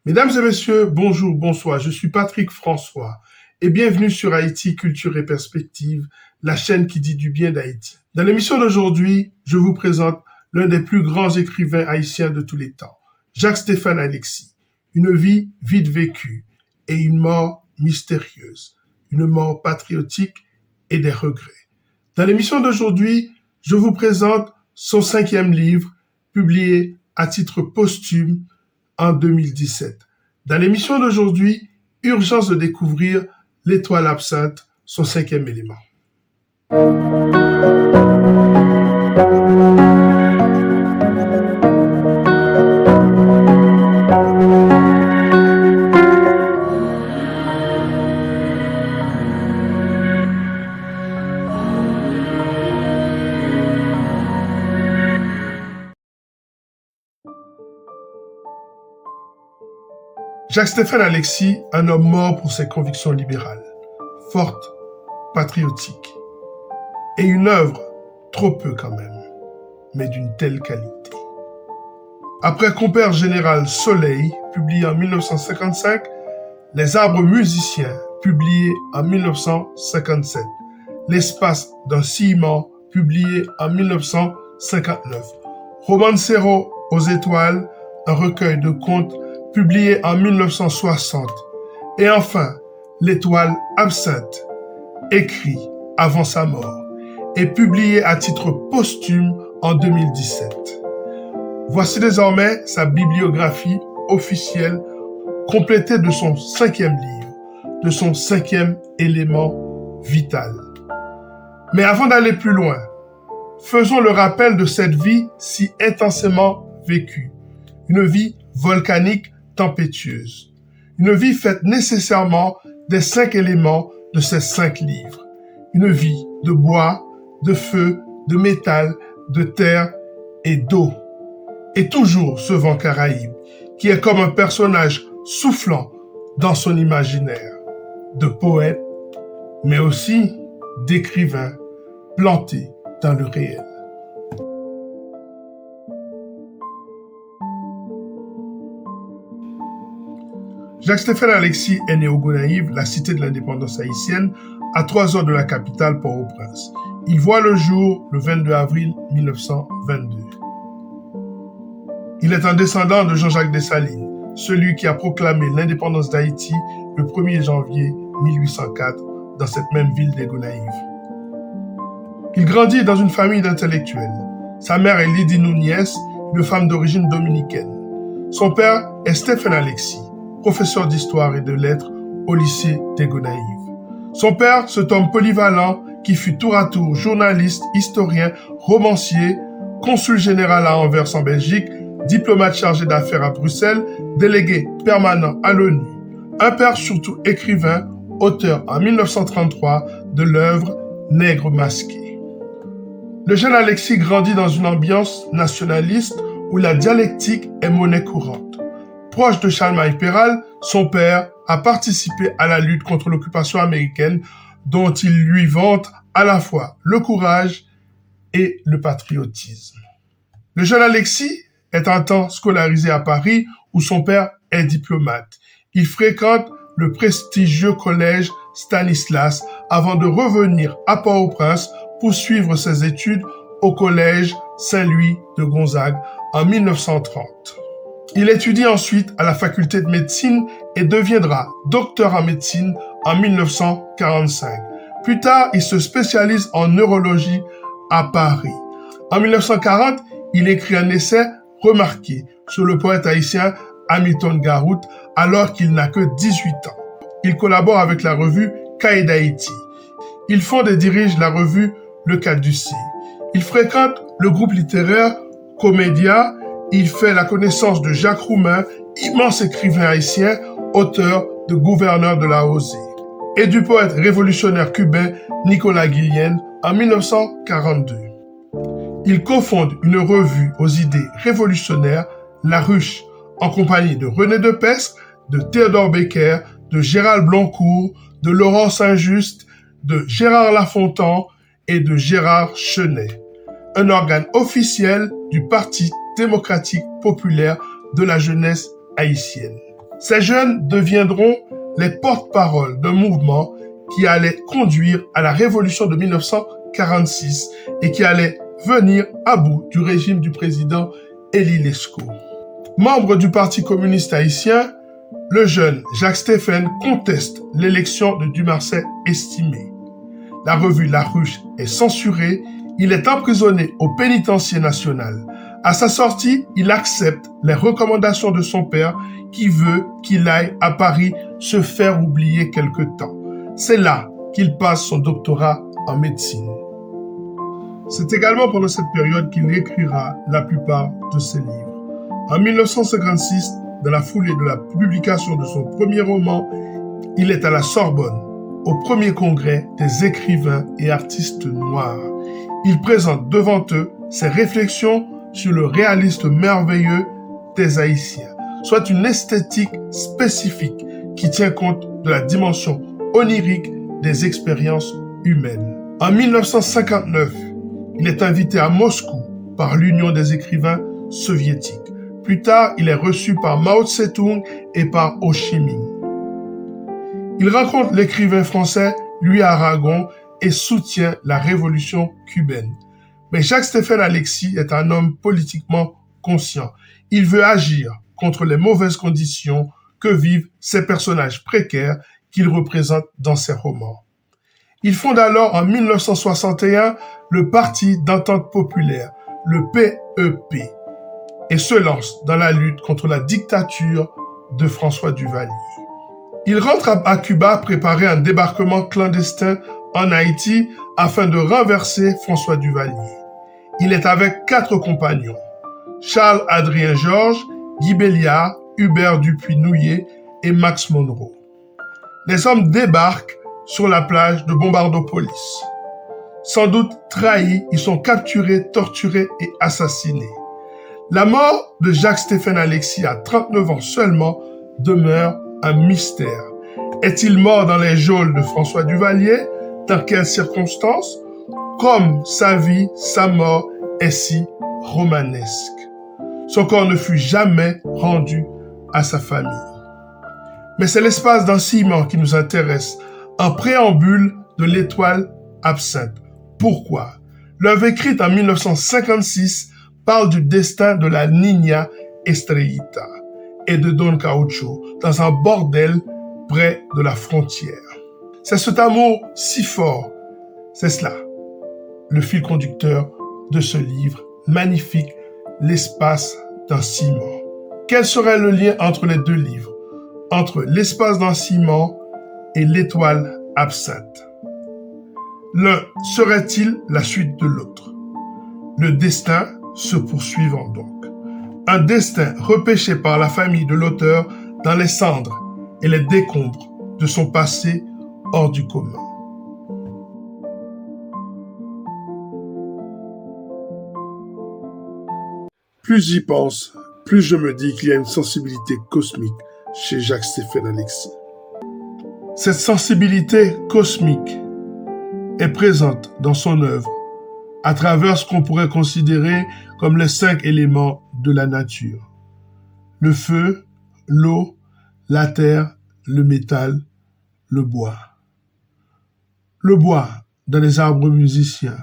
Mesdames et messieurs, bonjour, bonsoir, je suis Patrick François et bienvenue sur Haïti Culture et Perspective, la chaîne qui dit du bien d'Haïti. Dans l'émission d'aujourd'hui, je vous présente l'un des plus grands écrivains haïtiens de tous les temps, Jacques-Stéphane Alexis. Une vie vite vécue et une mort mystérieuse, une mort patriotique et des regrets. Dans l'émission d'aujourd'hui, je vous présente son 5e livre, publié à titre posthume en 2017. Dans l'émission d'aujourd'hui, urgence de découvrir l'étoile absinthe, son 5e élément. Jacques-Stéphane Alexis, un homme mort pour ses convictions libérales, fortes, patriotiques, et une œuvre, trop peu quand même, mais d'une telle qualité. Après Compère Général Soleil, publié en 1955, Les Arbres Musiciens, publié en 1957, L'espace d'un ciment, publié en 1959, Romancero aux étoiles, un recueil de contes publié en 1960, et enfin L'étoile absinthe, écrit avant sa mort et publié à titre posthume en 2017. Voici désormais sa bibliographie officielle complétée de son 5e livre, de son 5e élément vital. Mais avant d'aller plus loin, faisons le rappel de cette vie si intensément vécue, une vie volcanique tempétueuse. Une vie faite nécessairement des 5 éléments de ces 5 livres. Une vie de bois, de feu, de métal, de terre et d'eau. Et toujours ce vent caraïbe, qui est comme un personnage soufflant dans son imaginaire, de poète, mais aussi d'écrivain planté dans le réel. Jacques-Stéphane Alexis est né au Gonaïves, la cité de l'indépendance haïtienne, à 3 heures de la capitale Port-au-Prince. Il voit le jour le 22 avril 1922. Il est un descendant de Jean-Jacques Dessalines, celui qui a proclamé l'indépendance d'Haïti le 1er janvier 1804 dans cette même ville des Gonaïves. Il grandit dans une famille d'intellectuels. Sa mère est Lydie Núñez, une femme d'origine dominicaine. Son père est Stéphane Alexis, professeur d'histoire et de lettres au lycée des Gonaïves. Son père, cet homme polyvalent qui fut tour à tour journaliste, historien, romancier, consul général à Anvers en Belgique, diplomate chargé d'affaires à Bruxelles, délégué permanent à l'ONU. Un père surtout écrivain, auteur en 1933 de l'œuvre Nègre masqué. Le jeune Alexis grandit dans une ambiance nationaliste où la dialectique est monnaie courante. Proche de Charlemagne-Péral, son père a participé à la lutte contre l'occupation américaine dont il lui vante à la fois le courage et le patriotisme. Le jeune Alexis est un temps scolarisé à Paris où son père est diplomate. Il fréquente le prestigieux collège Stanislas avant de revenir à Port-au-Prince pour suivre ses études au collège Saint-Louis de Gonzague en 1930. Il étudie ensuite à la faculté de médecine et deviendra docteur en médecine en 1945. Plus tard, il se spécialise en neurologie à Paris. En 1940, il écrit un essai remarqué sur le poète haïtien Hamilton Garout alors qu'il n'a que 18 ans. Il collabore avec la revue Cahiers d'Haïti. Il fonde et dirige la revue Le Caducée. Il fréquente le groupe littéraire Comédia. Il fait la connaissance de Jacques Roumain, immense écrivain haïtien, auteur de Gouverneur de la Rosée, et du poète révolutionnaire cubain Nicolas Guillen en 1942. Il cofonde une revue aux idées révolutionnaires, La Ruche, en compagnie de René Depestre, de Théodore Becker, de Gérald Bloncourt, de Laurent Saint-Just, de Gérard Lafontan et de Gérard Chenet, un organe officiel du Parti démocratique populaire de la jeunesse haïtienne. Ces jeunes deviendront les porte-parole d'un mouvement qui allait conduire à la révolution de 1946 et qui allait venir à bout du régime du président Élie Lescaut. Membre du Parti communiste haïtien, le jeune Jacques Stéphane conteste l'élection de Dumarsais estimé. La revue La Ruche est censurée, il est emprisonné au pénitencier national. À sa sortie, il accepte les recommandations de son père qui veut qu'il aille à Paris se faire oublier quelque temps. C'est là qu'il passe son doctorat en médecine. C'est également pendant cette période qu'il écrira la plupart de ses livres. En 1956, dans la foulée de la publication de son premier roman, il est à la Sorbonne, au premier congrès des écrivains et artistes noirs. Il présente devant eux ses réflexions sur le réalisme merveilleux des Haïtiens, soit une esthétique spécifique qui tient compte de la dimension onirique des expériences humaines. En 1959, il est invité à Moscou par l'Union des écrivains soviétiques. Plus tard, il est reçu par Mao Tse-tung et par Ho Chi Minh. Il rencontre l'écrivain français Louis Aragon et soutient la révolution cubaine. Mais Jacques-Stéphane Alexis est un homme politiquement conscient. Il veut agir contre les mauvaises conditions que vivent ces personnages précaires qu'il représente dans ses romans. Il fonde alors en 1961 le Parti d'entente populaire, le PEP, et se lance dans la lutte contre la dictature de François Duvalier. Il rentre à Cuba préparer un débarquement clandestin en Haïti afin de renverser François Duvalier. Il est avec 4 compagnons, Charles-Adrien Georges, Guy Béliard, Hubert Dupuis-Nouillet et Max Monroe. Les hommes débarquent sur la plage de Bombardopolis. Sans doute trahis, ils sont capturés, torturés et assassinés. La mort de Jacques-Stéphane Alexis à 39 ans seulement demeure un mystère. Est-il mort dans les geôles de François Duvalier? Dans quelles circonstances? Comme sa vie, sa mort est si romanesque. Son corps ne fut jamais rendu à sa famille. Mais c'est l'espace d'enseignement qui nous intéresse, en préambule de l'étoile absinthe. Pourquoi? L'œuvre écrite en 1956 parle du destin de la Niña Estrellita et de Don Caucho dans un bordel près de la frontière. C'est cet amour si fort, c'est cela, le fil conducteur de ce livre magnifique, L'espace d'un ciment. Quel serait le lien entre les deux livres, entre L'espace d'un ciment et l'étoile absinthe? L'un serait-il la suite de l'autre? Le destin se poursuivant donc. Un destin repêché par la famille de l'auteur dans les cendres et les décombres de son passé hors du commun. Plus j'y pense, plus je me dis qu'il y a une sensibilité cosmique chez Jacques-Stéphane Alexis. Cette sensibilité cosmique est présente dans son œuvre à travers ce qu'on pourrait considérer comme les 5 éléments de la nature. Le feu, l'eau, la terre, le métal, le bois. Le bois dans les arbres musiciens.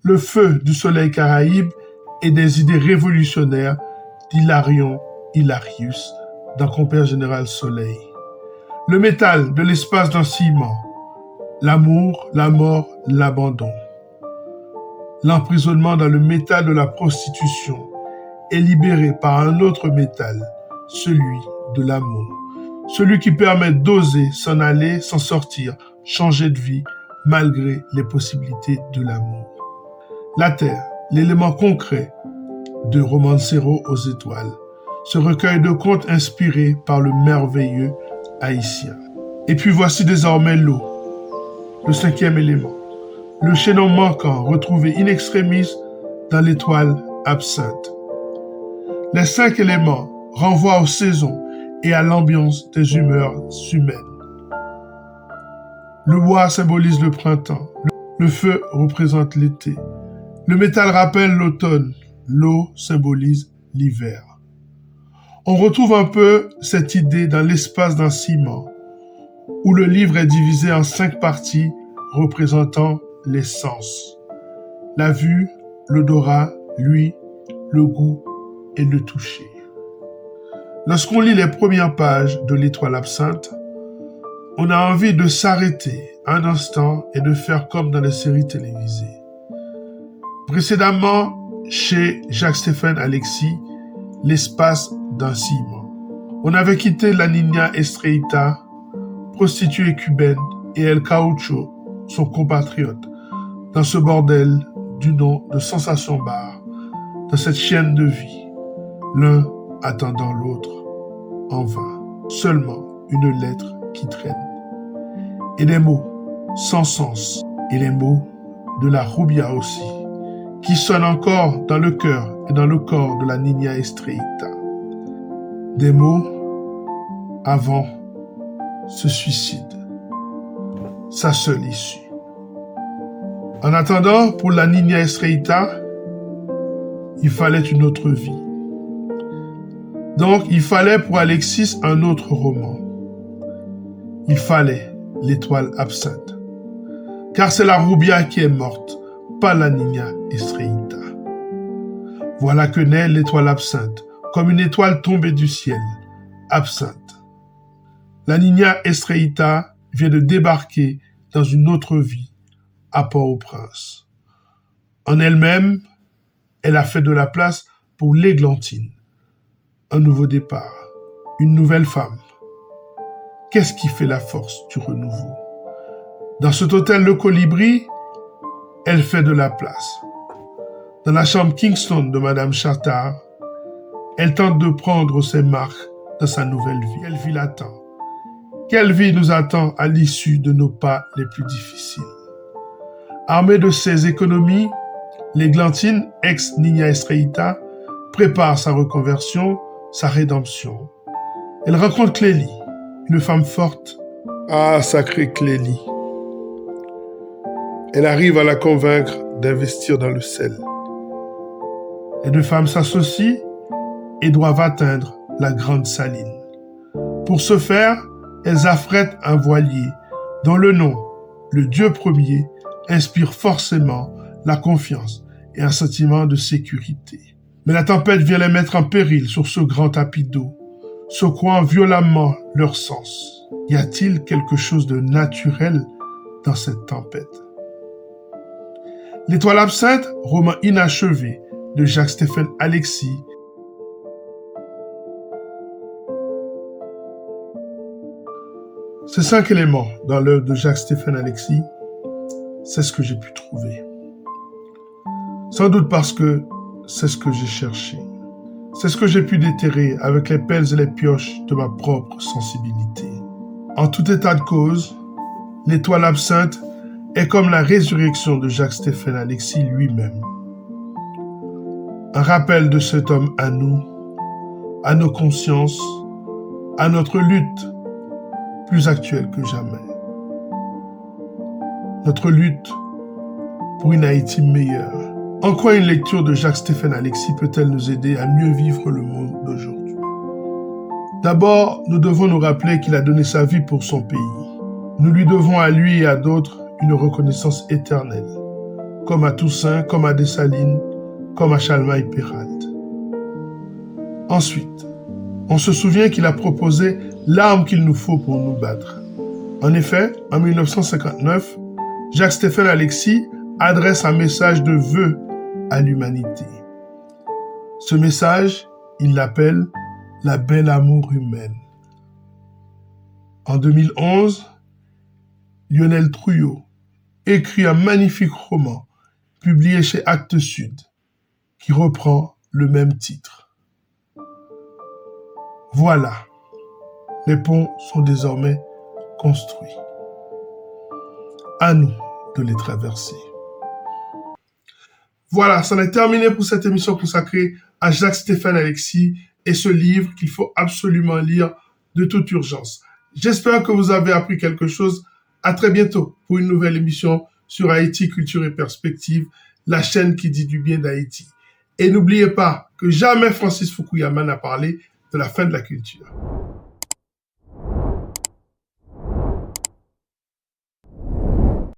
Le feu du soleil Caraïbe et des idées révolutionnaires d'Hilarion Hilarius dans Compère Général Soleil. Le métal de l'espace d'un ciment. L'amour, la mort, l'abandon. L'emprisonnement dans le métal de la prostitution est libéré par un autre métal, celui de l'amour. Celui qui permet d'oser s'en aller, s'en sortir, changer de vie, malgré les possibilités de l'amour. La terre, l'élément concret de Romancero aux étoiles, ce recueil de contes inspiré par le merveilleux haïtien. Et puis voici désormais l'eau, le 5e élément, le chaînon manquant retrouvé in extremis dans l'étoile absinthe. Les 5 éléments renvoient aux saisons et à l'ambiance des humeurs humaines. Le bois symbolise le printemps, le feu représente l'été, le métal rappelle l'automne, l'eau symbolise l'hiver. On retrouve un peu cette idée dans l'espace d'un ciment, où le livre est divisé en 5 parties représentant les sens. La vue, l'odorat, l'ouïe, le goût et le toucher. Lorsqu'on lit les premières pages de l'Étoile absinthe, on a envie de s'arrêter un instant et de faire comme dans les séries télévisées. Précédemment, chez Jacques-Stéphane Alexis, l'espace d'un ciment. On avait quitté la Niña Estrellita, prostituée cubaine, et El Caucho, son compatriote, dans ce bordel du nom de Sensation Bar, dans cette chaîne de vie, l'un attendant l'autre en vain, seulement une lettre qui traîne. Et des mots sans sens, et les mots de la Rubia aussi, qui sonnent encore dans le cœur et dans le corps de la Niña Estrellita. Des mots avant ce suicide, sa seule issue. En attendant, pour la Niña Estrellita, il fallait une autre vie. Donc, il fallait pour Alexis un autre roman. Il fallait l'Étoile absinthe. Car c'est la Rubia qui est morte, pas la Niña Estrellita. Voilà que naît l'Étoile absinthe, comme une étoile tombée du ciel, absinthe. La Niña Estrellita vient de débarquer dans une autre vie, à Port-au-Prince. En elle-même, elle a fait de la place pour l'Églantine. Un nouveau départ, une nouvelle femme. Qu'est-ce qui fait la force du renouveau? Dans cet hôtel Le Colibri, elle fait de la place. Dans la chambre Kingston de Madame Chartard, elle tente de prendre ses marques dans sa nouvelle vie. Quelle vie l'attend? Quelle vie nous attend à l'issue de nos pas les plus difficiles? Armée de ses économies, l'Églantine, ex-Niña Estrellita, prépare sa reconversion, sa rédemption. Elle rencontre Clélie, une femme forte. Ah, sacrée Clélie! Elle arrive à la convaincre d'investir dans le sel. Les deux femmes s'associent et doivent atteindre la grande saline. Pour ce faire, elles affrètent un voilier dont le nom, le Dieu premier, inspire forcément la confiance et un sentiment de sécurité. Mais la tempête vient les mettre en péril sur ce grand tapis d'eau, secouant violemment leurs sens. Y a-t-il quelque chose de naturel dans cette tempête? L'Étoile absinthe, roman inachevé de Jacques-Stéphane Alexis. Ces 5 éléments dans l'œuvre de Jacques-Stéphane Alexis, c'est ce que j'ai pu trouver. Sans doute parce que c'est ce que j'ai cherché. C'est ce que j'ai pu déterrer avec les pelles et les pioches de ma propre sensibilité. En tout état de cause, l'Étoile absinthe est comme la résurrection de Jacques-Stéphane Alexis lui-même. Un rappel de cet homme à nous, à nos consciences, à notre lutte plus actuelle que jamais. Notre lutte pour une Haïti meilleure. En quoi une lecture de Jacques-Stéphane Alexis peut-elle nous aider à mieux vivre le monde d'aujourd'hui? D'abord, nous devons nous rappeler qu'il a donné sa vie pour son pays. Nous lui devons à lui et à d'autres une reconnaissance éternelle, comme à Toussaint, comme à Dessalines, comme à Chalmaille-Péralt. Ensuite, on se souvient qu'il a proposé l'arme qu'il nous faut pour nous battre. En effet, en 1959, Jacques-Stéphane Alexis adresse un message de vœu à l'humanité. Ce message, il l'appelle « La belle amour humaine ». En 2011, Lionel Trouillot écrit un magnifique roman publié chez Actes Sud qui reprend le même titre. Voilà, les ponts sont désormais construits. À nous de les traverser. Voilà, c'en est terminé pour cette émission consacrée à Jacques-Stéphane Alexis et ce livre qu'il faut absolument lire de toute urgence. J'espère que vous avez appris quelque chose. À très bientôt pour une nouvelle émission sur Haïti, Culture et Perspective, la chaîne qui dit du bien d'Haïti. Et n'oubliez pas que jamais Francis Fukuyama n'a parlé de la fin de la culture.